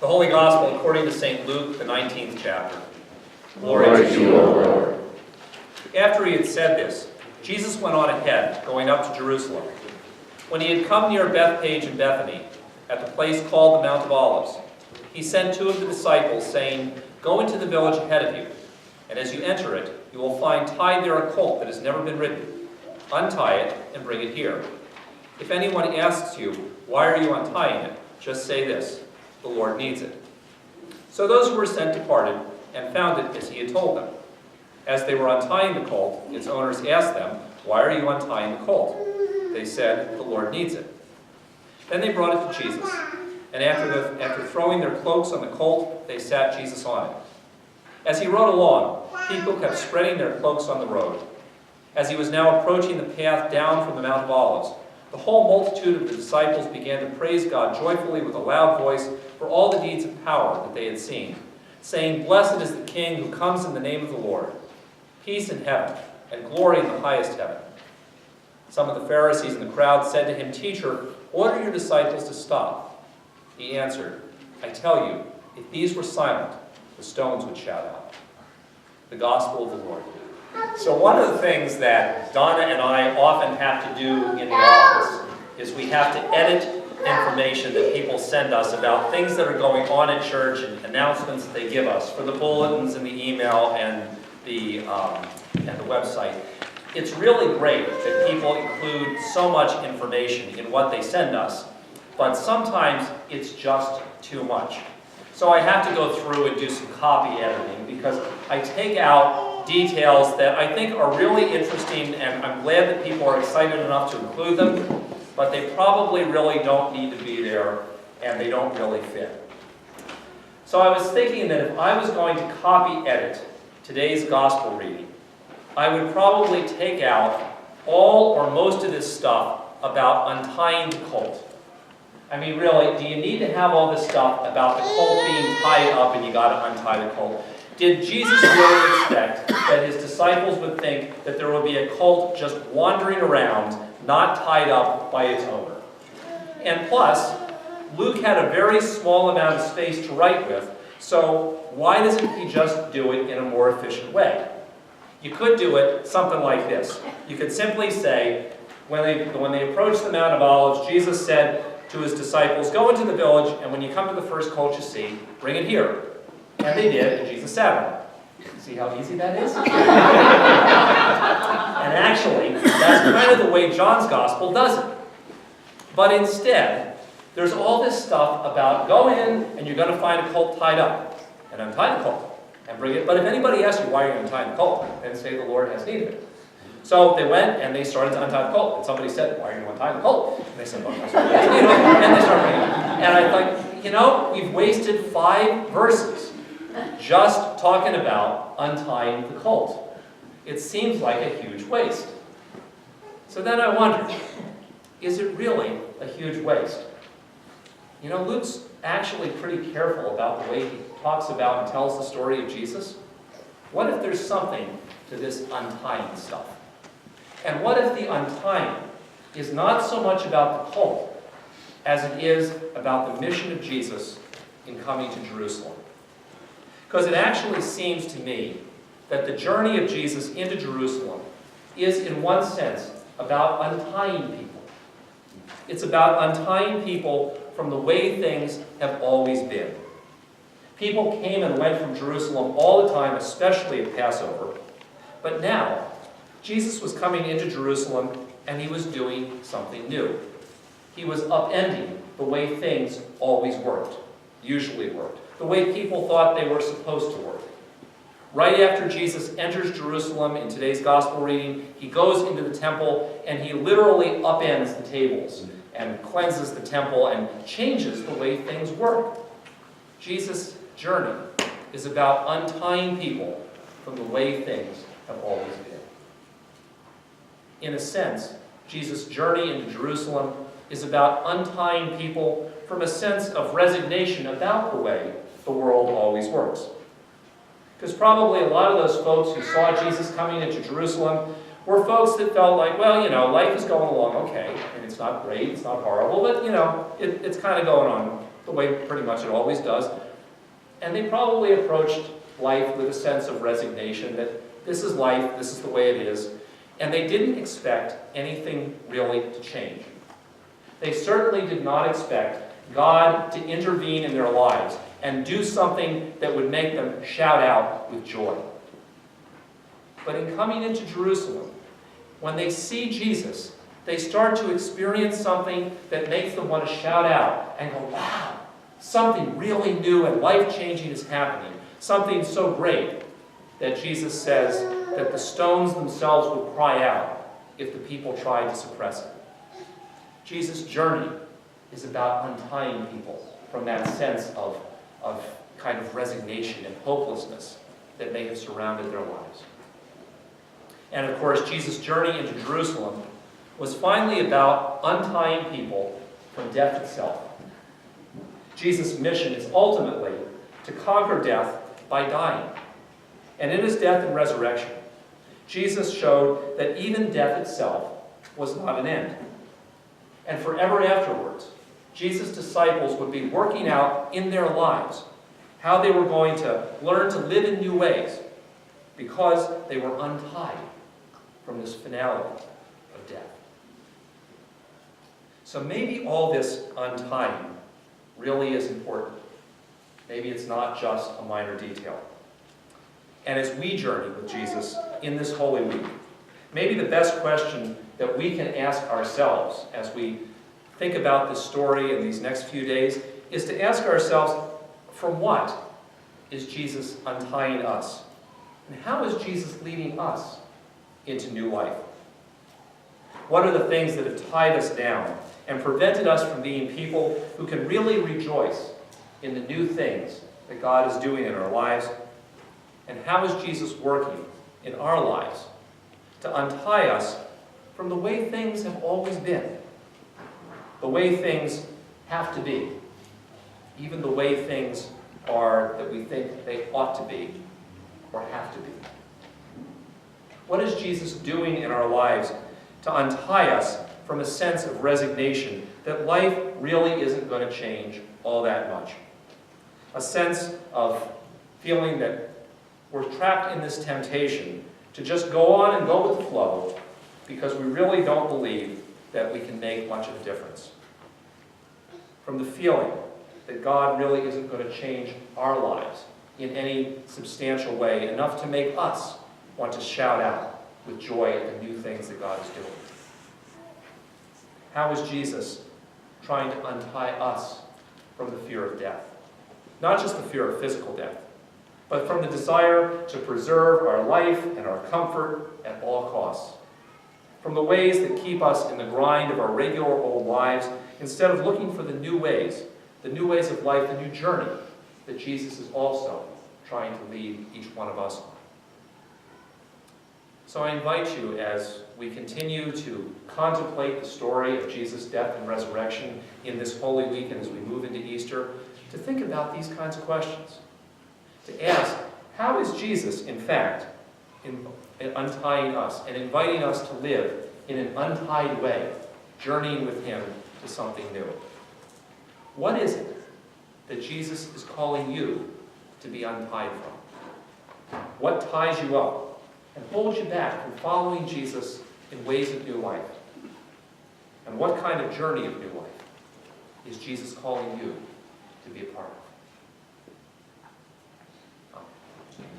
The Holy Gospel according to St. Luke, the 19th chapter. Glory to you, O Lord. After he had said this, Jesus went on ahead, going up to Jerusalem. When he had come near Bethphage and Bethany, at the place called the Mount of Olives, he sent two of the disciples, saying, "Go into the village ahead of you, and as you enter it, you will find tied there a colt that has never been ridden. Untie it and bring it here. If anyone asks you, 'Why are you untying it?' just say this, 'The Lord needs it.'" So those who were sent departed and found it as he had told them. As they were untying the colt, its owners asked them, "Why are you untying the colt?" They said, "The Lord needs it." Then they brought it to Jesus, and after throwing their cloaks on the colt, they sat Jesus on it. As he rode along, people kept spreading their cloaks on the road. As he was now approaching the path down from the Mount of Olives, the whole multitude of the disciples began to praise God joyfully with a loud voice for all the deeds of power that they had seen, saying, "Blessed is the King who comes in the name of the Lord. Peace in heaven, and glory in the highest heaven." Some of the Pharisees in the crowd said to him, "Teacher, order your disciples to stop." He answered, "I tell you, if these were silent, the stones would shout out." The Gospel of the Lord. So one of the things that Donna and I often have to do in the office is we have to edit information that people send us about things that are going on at church and announcements that they give us for the bulletins and the email and the website. It's really great that people include so much information in what they send us, but sometimes it's just too much. So I have to go through and do some copy editing because I take out details that I think are really interesting, and I'm glad that people are excited enough to include them, but they probably really don't need to be there and they don't really fit. So I was thinking that if I was going to copy edit today's gospel reading, I would probably take out all or most of this stuff about untying the colt. I mean, really, do you need to have all this stuff about the colt being tied up and you got to untie the colt? Did Jesus really expect that his disciples would think that there would be a colt just wandering around, not tied up by its owner? And plus, Luke had a very small amount of space to write with, so why doesn't he just do it in a more efficient way? You could do it something like this. You could simply say, when they approached the Mount of Olives, Jesus said to his disciples, "Go into the village, and when you come to the first colt you see, bring it here." And they did, and Jesus sat on it. See how easy that is? And actually, that's kind of the way John's Gospel does it. But instead, there's all this stuff about go in, and you're going to find a colt tied up, and untie the colt. And bring it. But if anybody asks you why you're untying the colt, then say the Lord has need of it. So they went and they started to untie the colt. And somebody said, "Why are you untying the colt?" And they said, "Well, that's what has need of it." And they started bringing it. And I thought, we've wasted 5 verses just talking about untying the colt. It seems like a huge waste. So then I wondered, is it really a huge waste? Luke's actually pretty careful about the way he talks about and tells the story of Jesus. What if there's something to this untying stuff? And what if the untying is not so much about the colt as it is about the mission of Jesus in coming to Jerusalem? Because it actually seems to me that the journey of Jesus into Jerusalem is, in one sense, about untying people. It's about untying people from the way things have always been. People came and went from Jerusalem all the time, especially at Passover. But now, Jesus was coming into Jerusalem, and he was doing something new. He was upending the way things always worked, usually worked, the way people thought they were supposed to work. Right after Jesus enters Jerusalem in today's gospel reading, he goes into the temple, and he literally upends the tables and cleanses the temple and changes the way things work. Jesus' journey is about untying people from the way things have always been. In a sense, Jesus' journey into Jerusalem is about untying people from a sense of resignation about the way the world always works. Because probably a lot of those folks who saw Jesus coming into Jerusalem were folks that felt like, life is going along okay. And it's not great, it's not horrible, but, it's kind of going on the way pretty much it always does. And they probably approached life with a sense of resignation that this is life, this is the way it is. And they didn't expect anything really to change. They certainly did not expect God to intervene in their lives and do something that would make them shout out with joy. But in coming into Jerusalem, when they see Jesus, they start to experience something that makes them want to shout out and go, wow, something really new and life-changing is happening. Something so great that Jesus says that the stones themselves will cry out if the people tried to suppress it. Jesus' journey is about untying people from that sense of kind of resignation and hopelessness that may have surrounded their lives. And of course, Jesus' journey into Jerusalem was finally about untying people from death itself. Jesus' mission is ultimately to conquer death by dying. And in his death and resurrection, Jesus showed that even death itself was not an end. And forever afterwards, Jesus' disciples would be working out in their lives how they were going to learn to live in new ways because they were untied from this finale of death. So maybe all this untying really is important. Maybe it's not just a minor detail. And as we journey with Jesus in this Holy Week, maybe the best question that we can ask ourselves as we think about this story in these next few days is to ask ourselves, from what is Jesus untying us? And how is Jesus leading us into new life? What are the things that have tied us down and prevented us from being people who can really rejoice in the new things that God is doing in our lives? And how is Jesus working in our lives to untie us from the way things have always been, the way things have to be, even the way things are that we think they ought to be or have to be? What is Jesus doing in our lives to untie us from a sense of resignation that life really isn't going to change all that much? A sense of feeling that we're trapped in this temptation to just go on and go with the flow because we really don't believe that we can make much of a difference. From the feeling that God really isn't going to change our lives in any substantial way, enough to make us want to shout out with joy at the new things that God is doing. How is Jesus trying to untie us from the fear of death? Not just the fear of physical death, but from the desire to preserve our life and our comfort at all costs. From the ways that keep us in the grind of our regular old lives, instead of looking for the new ways of life, the new journey that Jesus is also trying to lead each one of us on. So I invite you, as we continue to contemplate the story of Jesus' death and resurrection in this Holy Week and as we move into Easter, to think about these kinds of questions. To ask, how is Jesus, in fact, untying us and inviting us to live in an untied way, journeying with him to something new? What is it that Jesus is calling you to be untied from? What ties you up and holds you back from following Jesus in ways of new life? And what kind of journey of new life is Jesus calling you to be a part of? Amen.